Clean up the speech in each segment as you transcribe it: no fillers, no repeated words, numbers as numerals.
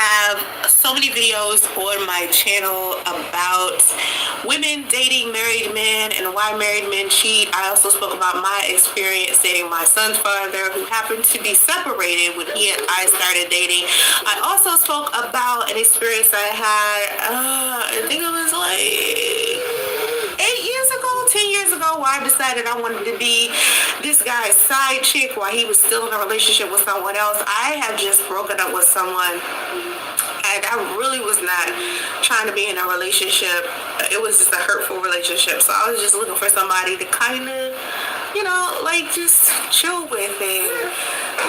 have so many videos on my channel about women dating married men and why married men cheat. I also spoke about my experience dating my son's father, who happened to be separated when he and I started dating. I also spoke about an experience I had, I think it was like 8 years ago, 10 years ago, where I decided I wanted to be this guy's side chick while he was still in a relationship with someone else. I had just broken up with someone, and I really was not trying to be in a relationship. It was just a hurtful relationship. So I was just looking for somebody to kind of, like just chill with and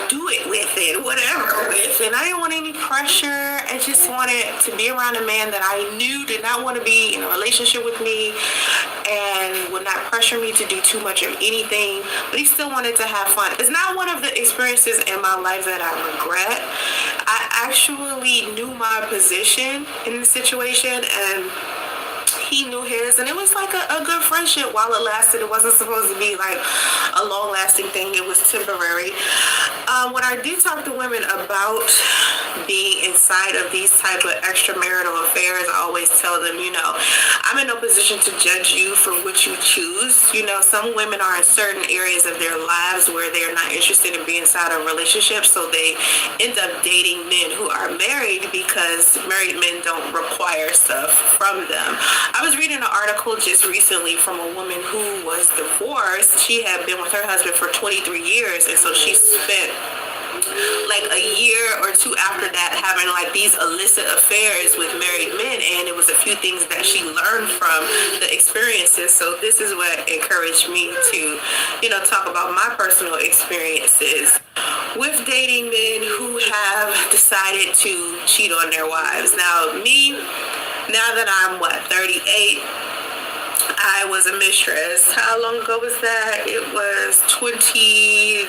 do it with it, whatever with. And I didn't want any pressure. I just wanted to be around a man that I knew did not want to be in a relationship with me and would not pressure me to do too much of anything, but he still wanted to have fun. It's not one of the experiences in my life that I regret. I actually knew my position in the situation, and he knew his, and it was like a good friendship while it lasted. It wasn't supposed to be like a long-lasting thing. It was temporary. When I do talk to women about being inside of these type of extramarital affairs, I always tell them, I'm in no position to judge you for what you choose. Some women are in certain areas of their lives where they're not interested in being inside of relationships, so they end up dating men who are married because married men don't require stuff from them. I was reading an article just recently from a woman who was divorced. She had been with her husband for 23 years, and so she spent like a year or two after that having like these illicit affairs with married men, and it was a few things that she learned from the experiences. So this is what encouraged me to talk about my personal experiences with dating men who have decided to cheat on their wives. Now that I'm 38, I was a mistress. How long ago was that? It was 2009.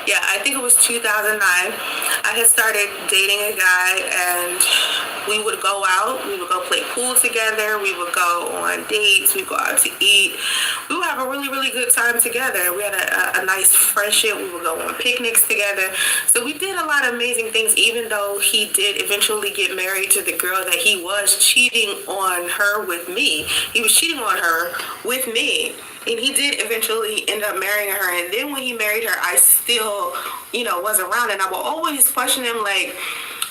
Yeah, I think it was 2009. I had started dating a guy, and we would go out. We would go play pool together. We would go on dates. We would go out to eat. We would have a really, really good time together. We had a nice friendship. We would go on picnics together. So we did a lot of amazing things, even though he did eventually get married to the girl that he was cheating on her with me. He was cheating on her with me. And he did eventually end up marrying her. And then when he married her, I still, was around. And I would always question him, like,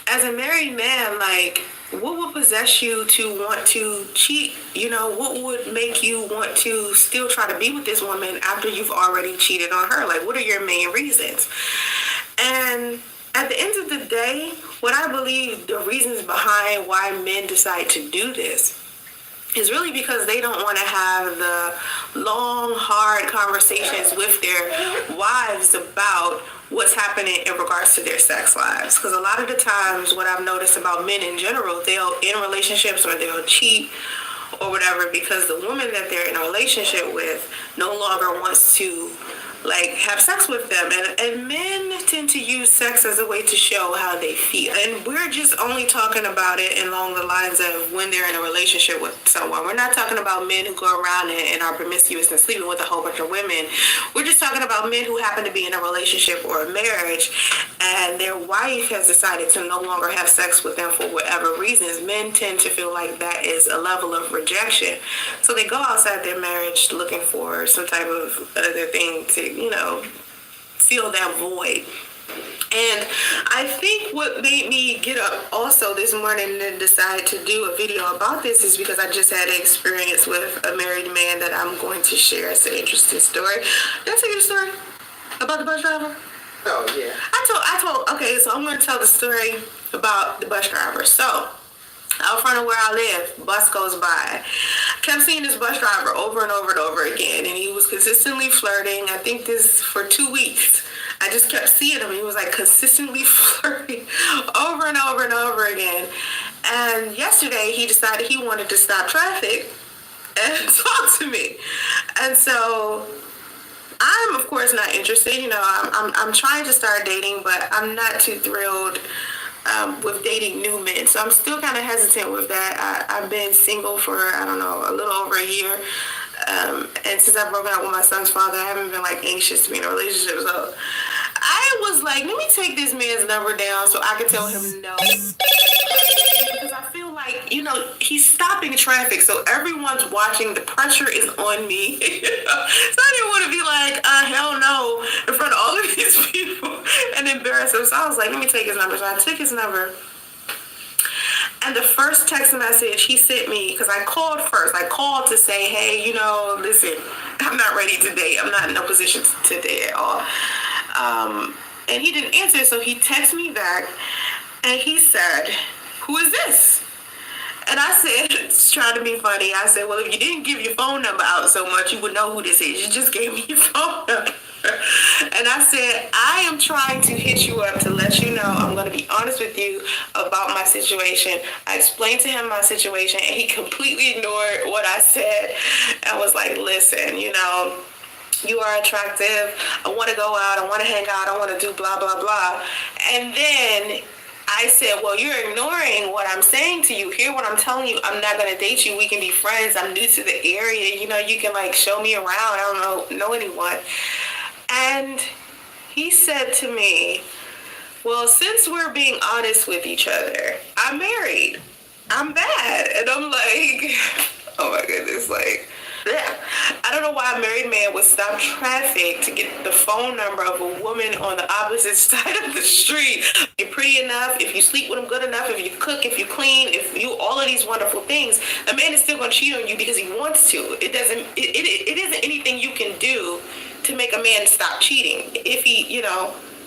as a married man, like, what would possess you to want to cheat? What would make you want to still try to be with this woman after you've already cheated on her? Like, what are your main reasons? And at the end of the day, what I believe the reasons behind why men decide to do this is really because they don't want to have the long, hard conversations with their wives about what's happening in regards to their sex lives. Because a lot of the times, what I've noticed about men in general, they'll in relationships or they'll cheat or whatever because the woman that they're in a relationship with no longer wants to have sex with them, and men tend to use sex as a way to show how they feel. And we're just only talking about it along the lines of when they're in a relationship with someone. We're not talking about men who go around and are promiscuous and sleeping with a whole bunch of women. We're just talking about men who happen to be in a relationship or a marriage, and their wife has decided to no longer have sex with them for whatever reasons. Men tend to feel like that is a level of rejection, so they go outside their marriage looking for some type of other thing to fill that void. And I think what made me get up also this morning and decide to do a video about this is because I just had an experience with a married man that I'm going to share. It's an interesting story. Did I tell you the story about the bus driver? Oh, yeah. Okay, so I'm going to tell the story about the bus driver. So, out front of where I live, bus goes by. Kept seeing this bus driver over and over and over again, and he was consistently flirting. I think this for 2 weeks. I just kept seeing him. He was consistently flirting over and over and over again. And yesterday, he decided he wanted to stop traffic and talk to me. And so I'm, of course, not interested. I'm trying to start dating, but I'm not too thrilled with dating new men. So I'm still kind of hesitant with that. I've been single for, a little over a year. And since I've broken up with my son's father, I haven't been anxious to be in a relationship. So I I was like, let me take this man's number down so I can tell him no. Because I feel like, he's stopping traffic, so everyone's watching. The pressure is on me. So I didn't want to be like, hell no, in front of all of these people and embarrass him. So I was like, let me take his number. So I took his number. And the first text message he sent me, because I called first. I called to say, hey, listen, I'm not ready to date. I'm not in no position to date at all. And he didn't answer, so he texted me back, and he said, who is this? And I said, trying to be funny, I said, well, if you didn't give your phone number out so much, you would know who this is. You just gave me your phone number. And I said, I am trying to hit you up to let you know I'm going to be honest with you about my situation. I explained to him my situation, and he completely ignored what I said and was like, listen, you are attractive. I want to go out. I want to hang out. I want to do blah, blah, blah. And then I said, well, you're ignoring what I'm saying to you. Hear what I'm telling you. I'm not going to date you. We can be friends. I'm new to the area. You can show me around. I don't know anyone. And he said to me, well, since we're being honest with each other, I'm married. I'm bad. And I'm like, oh my goodness, yeah. I don't know why a married man would stop traffic to get the phone number of a woman on the opposite side of the street. If you're pretty enough, if you sleep with him good enough, if you cook, if you clean, if you all of these wonderful things, a man is still going to cheat on you because he wants to. It isn't anything you can do to make a man stop cheating if he,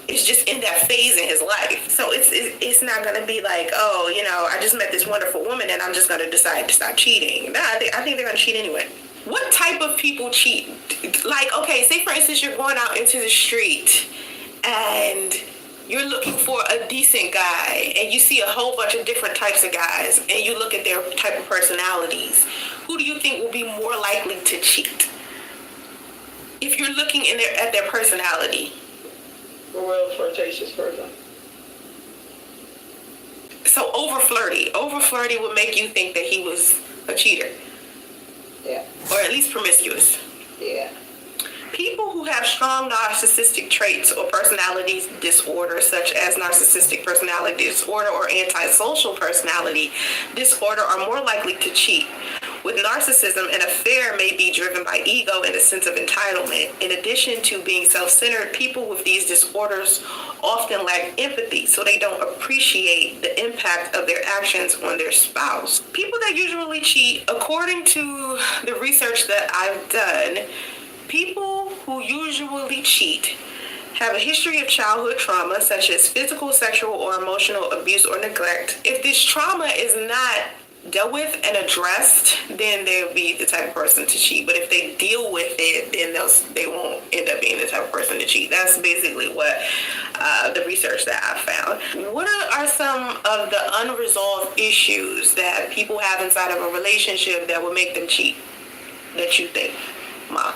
is just in that phase in his life. So it's not going to be like, I just met this wonderful woman and I'm just going to decide to stop cheating. Nah, I think they're going to cheat anyway. What type of people cheat? Okay, say for instance, you're going out into the street and you're looking for a decent guy and you see a whole bunch of different types of guys and you look at their type of personalities. Who do you think will be more likely to cheat? If you're looking at their personality. A real flirtatious person. So over flirty would make you think that he was a cheater. Yeah. Or at least promiscuous. Yeah. People who have strong narcissistic traits or personality disorders, such as narcissistic personality disorder or antisocial personality disorder, are more likely to cheat. With narcissism, an affair may be driven by ego and a sense of entitlement. In addition to being self-centered, people with these disorders often lack empathy, so they don't appreciate the impact of their actions on their spouse. People that usually cheat, according to the research that I've done, people who usually cheat have a history of childhood trauma, such as physical, sexual, or emotional abuse or neglect. If this trauma is not dealt with and addressed, then they'll be the type of person to cheat. But if they deal with it, then they won't end up being the type of person to cheat. That's basically what the research that I found. What are some of the unresolved issues that people have inside of a relationship that would make them cheat, that you think, Mom?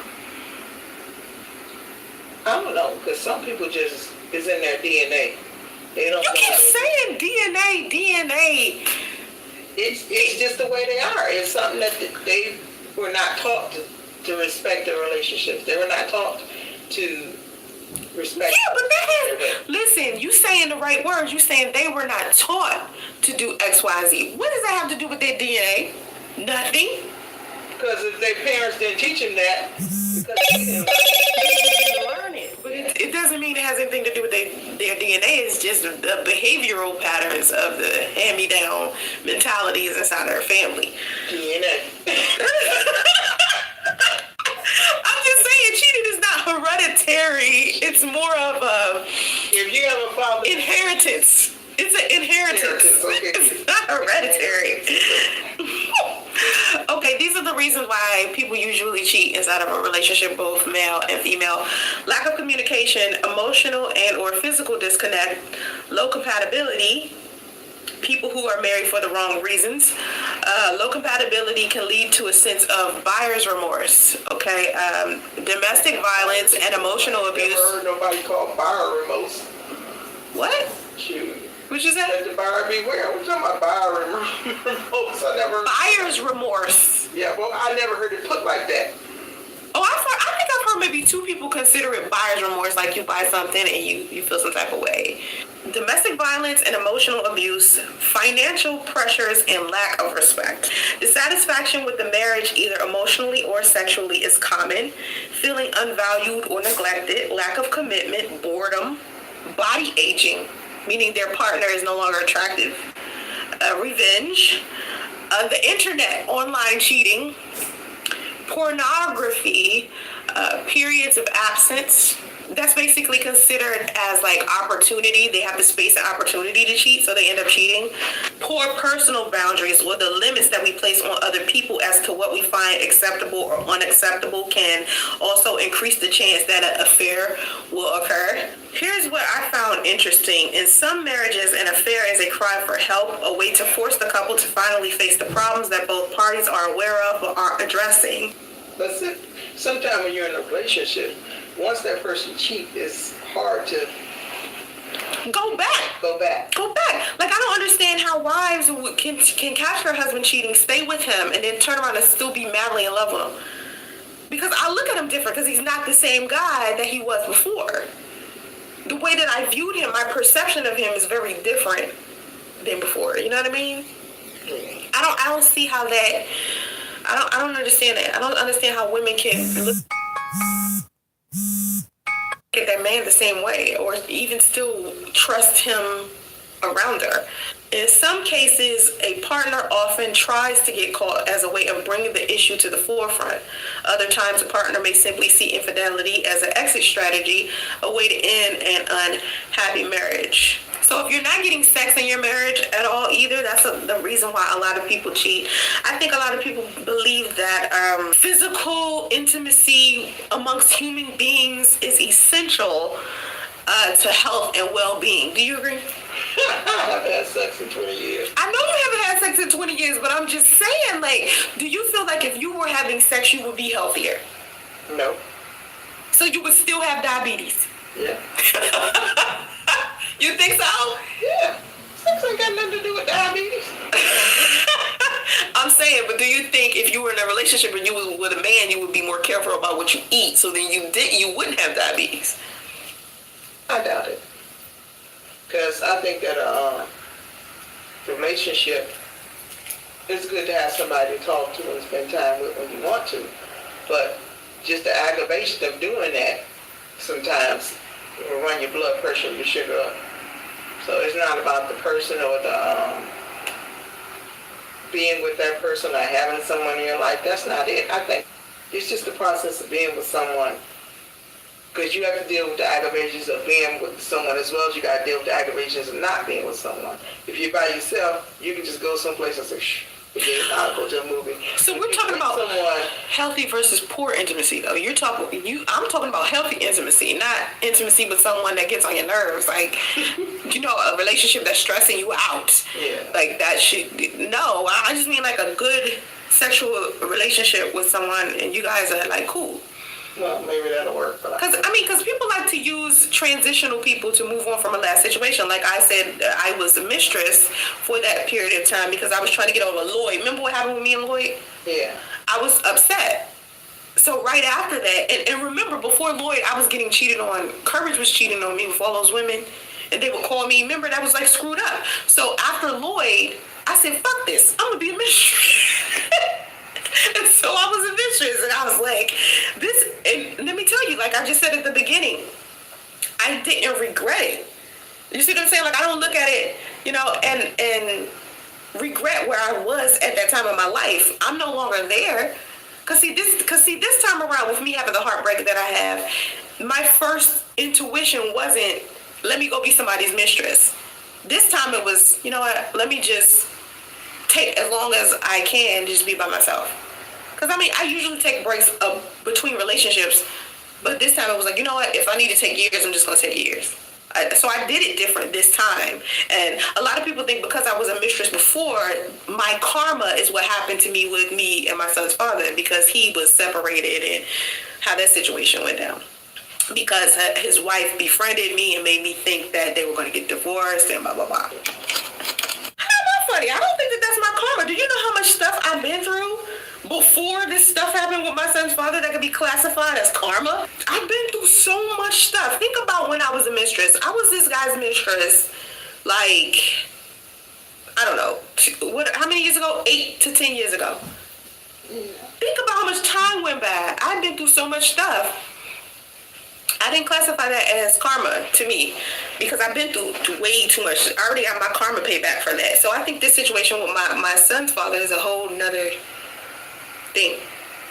I don't know, because some people just is in their DNA. They don't. You keep saying DNA. It's just the way they are. It's something that they were not taught to respect their relationships. They were not taught to respect. Yeah, but listen, you saying the right words. You saying they were not taught to do X, Y, Z. What does that have to do with their DNA? Nothing. Because if their parents didn't teach them that, because they didn't learn it. But it doesn't mean it has anything to do with their DNA. It's just the behavioral patterns of the hand-me-down mentalities inside their family. DNA. I'm just saying, cheating is not hereditary. It's more of a if you have a father, inheritance. It's an inheritance. Okay. It's not hereditary. Okay, these are the reasons why people usually cheat inside of a relationship, both male and female. Lack of communication, emotional and or physical disconnect, low compatibility, people who are married for the wrong reasons. Low compatibility can lead to a sense of buyer's remorse, okay? Domestic violence and emotional abuse. Never heard nobody call buyer remorse. What? Shoot. What you said? Let the buyer beware. We're talking about buyer remorse. Buyer's remorse. Yeah, well, I never heard it put like that. Oh, I think I've heard or maybe two people consider it buyer's remorse, like you buy something and you feel some type of way. Domestic violence and emotional abuse, financial pressures, and lack of respect. Dissatisfaction with the marriage, either emotionally or sexually, is common. Feeling unvalued or neglected, lack of commitment, boredom, body aging, meaning their partner is no longer attractive, revenge, the internet, online cheating, pornography, periods of absence. That's basically considered as like opportunity. They have the space and opportunity to cheat, so they end up cheating. Poor personal boundaries, or the limits that we place on other people as to what we find acceptable or unacceptable, can also increase the chance that an affair will occur. Here's what I found interesting. In some marriages, an affair is a cry for help, a way to force the couple to finally face the problems that both parties are aware of but aren't addressing. But sometimes when you're in a relationship, once that person cheats, it's hard to go back. Like, I don't understand how wives can catch their husband cheating, stay with him, and then turn around and still be madly in love with him. Because I look at him different, because he's not the same guy that he was before. The way that I viewed him, my perception of him is very different than before. You know what I mean? I don't see how that. I don't understand it. I don't understand how women can look at that man the same way, or even still trust him around her. In some cases, a partner often tries to get caught as a way of bringing the issue to the forefront. Other times, a partner may simply see infidelity as an exit strategy, a way to end an unhappy marriage. So if you're not getting sex in your marriage at all either, that's the reason why a lot of people cheat. I think a lot of people believe that physical intimacy amongst human beings is essential to health and well-being. Do you agree? I haven't had sex in 20 years. I know you haven't had sex in 20 years, but I'm just saying, like, do you feel like if you were having sex, you would be healthier? No. So you would still have diabetes? Yeah. You think so? Yeah. Sex ain't got nothing to do with diabetes. I'm saying, but do you think if you were in a relationship and you was with a man, you would be more careful about what you eat, so then you wouldn't have diabetes? I doubt it. Because I think that a relationship, it's good to have somebody to talk to and spend time with when you want to. But just the aggravation of doing that sometimes will run your blood pressure and your sugar up. So it's not about the person or the being with that person or having someone in your life. That's not it. I think it's just the process of being with someone. Because you have to deal with the aggravations of being with someone as well as you got to deal with the aggravations of not being with someone. If you're by yourself, you can just go someplace and say, shh, I'll go to a movie. So we're talking about healthy versus poor intimacy, though. I'm talking about healthy intimacy, not intimacy with someone that gets on your nerves. Like, a relationship that's stressing you out. Yeah. Like that shit. No, I just mean like a good sexual relationship with someone and you guys are like cool. Well, maybe that'll work. Because people like to use transitional people to move on from a last situation. Like I said, I was a mistress for that period of time because I was trying to get over Lloyd. Remember what happened with me and Lloyd? Yeah. I was upset. So right after that, and remember, before Lloyd, I was getting cheated on. Courage was cheating on me with all those women. And they would call me, remember, that was like screwed up. So after Lloyd, I said, fuck this. I'm going to be a mistress. And so I was a mistress, and I was like, and let me tell you, like I just said at the beginning, I didn't regret it. You see what I'm saying? Like, I don't look at it, and regret where I was at that time in my life. I'm no longer there. Cause see, this time around with me having the heartbreak that I have, my first intuition wasn't, let me go be somebody's mistress. This time it was, you know what, let me just take as long as I can, just be by myself. Because, I usually take breaks between relationships, but this time it was like, you know what, if I need to take years, I'm just going to take years. So I did it different this time. And a lot of people think because I was a mistress before, my karma is what happened to me with me and my son's father, because he was separated and how that situation went down. Because his wife befriended me and made me think that they were going to get divorced and blah, blah, blah. How am I funny. I don't think that that's my karma. Do you know how much stuff I've been through before this stuff happened with my son's father that could be classified as karma? I've been through so much stuff. Think about when I was a mistress. I was this guy's mistress, like, I don't know, how many years ago? 8 to 10 years ago. Think about how much time went by. I've been through so much stuff. I didn't classify that as karma to me because I've been through way too much. I already got my karma payback for that. So I think this situation with my son's father is a whole nother thing,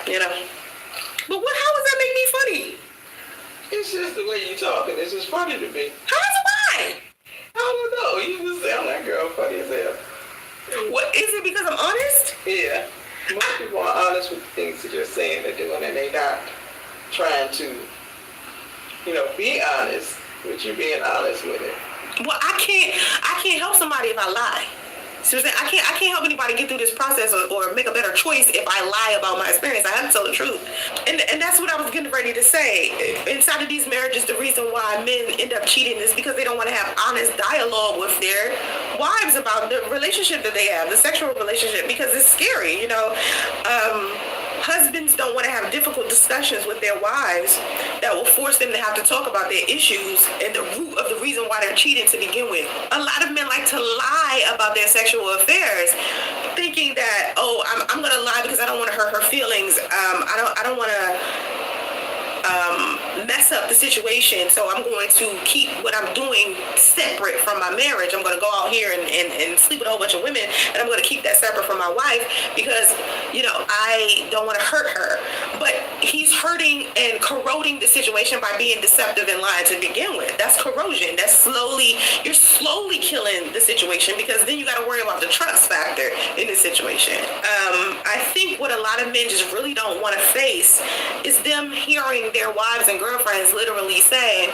you know. But how does that make me funny? It's just the way you talk, and it's just funny to me. How is it why? I don't know. You just sound like girl funny as hell. What is it, because I'm honest? Yeah. Most people are honest with the things that you're saying they're doing, and they're not trying to, be honest, but you're being honest with it. Well, I can't help somebody if I lie. See what I'm saying? I can't help anybody get through this process or make a better choice if I lie about my experience. I have to tell the truth. And that's what I was getting ready to say. Inside of these marriages, the reason why men end up cheating is because they don't want to have honest dialogue with their wives about the relationship that they have, the sexual relationship, because it's scary, Husbands don't want to have difficult discussions with their wives that will force them to have to talk about their issues and the root of the reason why they're cheating to begin with. A lot of men like to lie about their sexual affairs, thinking that, I'm going to lie because I don't want to hurt her feelings. I don't want to mess up the situation, so I'm going to keep what I'm doing separate from my marriage. I'm going to go out here and sleep with a whole bunch of women, and I'm going to keep that separate from my wife because, I don't want to hurt her. But he's hurting and corroding the situation by being deceptive and lying to begin with. That's corrosion. You're slowly killing the situation because then you got to worry about the trust factor in the situation. I think what a lot of men just really don't want to face is them hearing their wives and girlfriends literally say,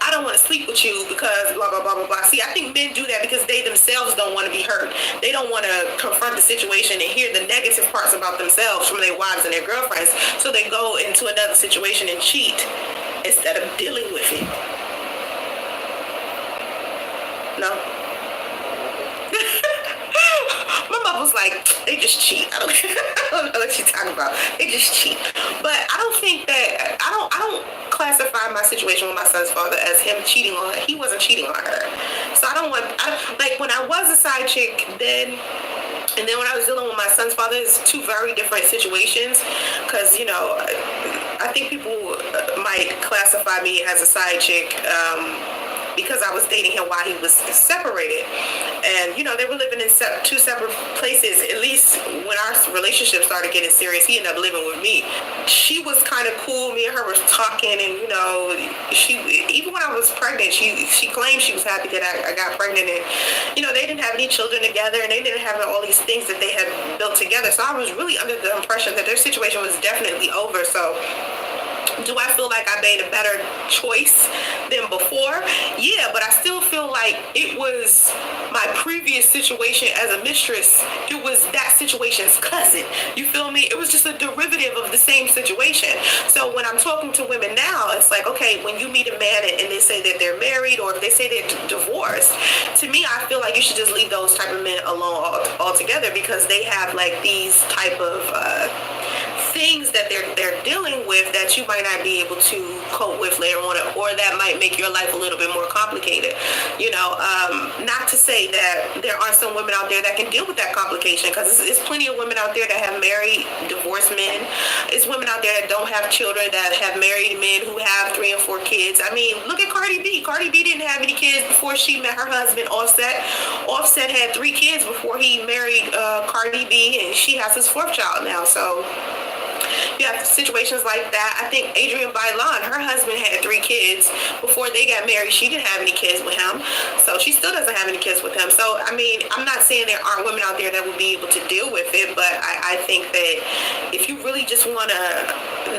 I don't want to sleep with you because blah, blah, blah, blah, blah. See, I think men do that because they themselves don't want to be hurt. They don't want to confront the situation and hear the negative parts about themselves from their wives and their girlfriends. So they go into another situation and cheat instead of dealing with it. No? My mom was like, they just cheat. I don't know what you're talking about. They just cheat. But I don't think that, I don't classify my situation with my son's father as him cheating on her. He wasn't cheating on her. So like when I was a side chick then, and then when I was dealing with my son's father, it's two very different situations. Because, I think people might classify me as a side chick, because I was dating him while he was separated. And, they were living in two separate places. At least when our relationship started getting serious, he ended up living with me. She was kind of cool. Me and her was talking, and, even when I was pregnant, she claimed she was happy that I got pregnant. And, they didn't have any children together, and they didn't have all these things that they had built together. So I was really under the impression that their situation was definitely over. So do I feel like I made a better choice than before? Yeah, but I still feel like it was my previous situation as a mistress. It was that situation's cousin. You feel me? It was just a derivative of the same situation. So when I'm talking to women now, it's like, okay, when you meet a man and they say that they're married or if they say they're divorced, to me, I feel like you should just leave those type of men alone altogether because they have like these type of things that they're dealing with that you might not be able to cope with later on, or that might make your life a little bit more complicated. Not to say that there aren't some women out there that can deal with that complication, because there's plenty of women out there that have married divorced men. It's women out there that don't have children that have married men who have 3 and 4 kids. I mean, look at Cardi B. Cardi B didn't have any kids before she met her husband, Offset. Offset had 3 kids before he married Cardi B, and she has his 4th child now. So you have situations like that. I think Adrienne Bailon, her husband had 3 kids before they got married. She didn't have any kids with him, so she still doesn't have any kids with him. So, I mean, I'm not saying there aren't women out there that will be able to deal with it, but I think that if you really just want to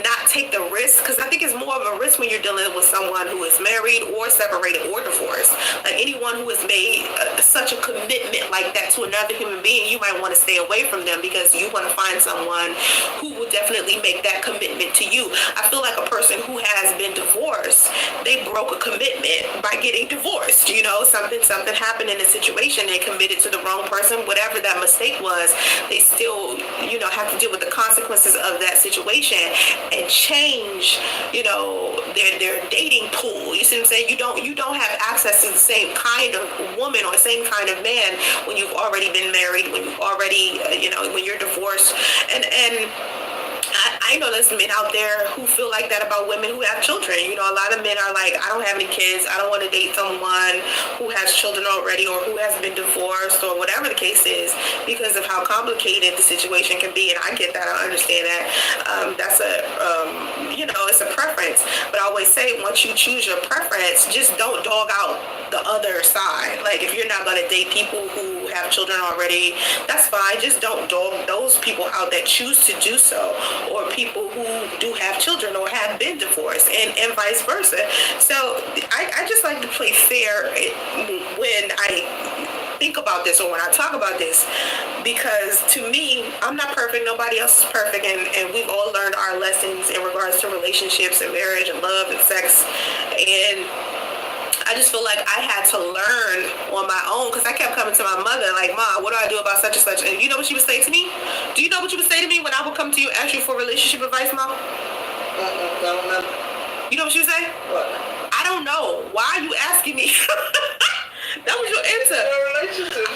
not take the risk, because I think it's more of a risk when you're dealing with someone who is married or separated or divorced. Like anyone who has made such a commitment like that to another human being, you might want to stay away from them because you want to find someone who will definitely make that commitment to you. I feel like a person who has been divorced, they broke a commitment by getting divorced. Something happened in a situation, they committed to the wrong person, whatever that mistake was, they still, have to deal with the consequences of that situation and change, their dating pool. You see what I'm saying? You don't have access to the same kind of woman or same kind of man when you've already been married, when you've already, when you're divorced. And I know there's men out there who feel like that about women who have children. A lot of men are like, I don't have any kids. I don't want to date someone who has children already or who has been divorced or whatever the case is because of how complicated the situation can be. And I get that. I understand that. That's it's a preference. But I always say, once you choose your preference, just don't dog out the other side. Like, if you're not going to date people who have children already, that's fine. Just don't dog those people out that choose to do so, or people who do have children or have been divorced, and vice versa. So I just like to play fair when I think about this or when I talk about this, because to me, I'm not perfect. Nobody else is perfect, and we've all learned our lessons in regards to relationships and marriage and love and sex. And I just feel like I had to learn on my own, because I kept coming to my mother like, Ma, what do I do about such and such? And you know what she would say to me? Do you know what she would say to me when I would come to you and ask you for relationship advice, Mom? I don't know. You know what she would say? What? I don't know. Why are you asking me? That was your answer.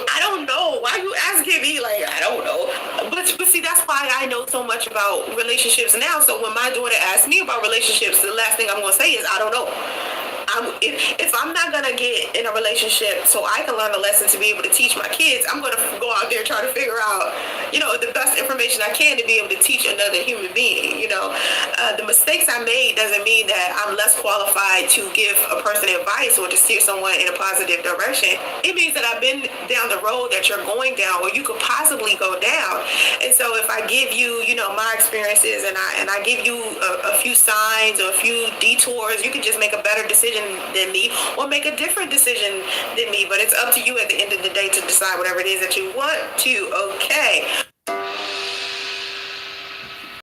I don't know. Why are you asking me? Like, I don't know. But see, that's why I know so much about relationships now. So when my daughter asks me about relationships, the last thing I'm going to say is, I don't know. If I'm not going to get in a relationship so I can learn a lesson to be able to teach my kids, I'm going to go out there trying to figure out, the best information I can to be able to teach another human being. The mistakes I made doesn't mean that I'm less qualified to give a person advice or to steer someone in a positive direction. It means that I've been down the road that you're going down, or you could possibly go down. And so if I give you, my experiences, and I give you a few signs or a few detours, you can just make a better decision than me, or make a different decision than me. But it's up to you at the end of the day to decide whatever it is that you want to. Okay.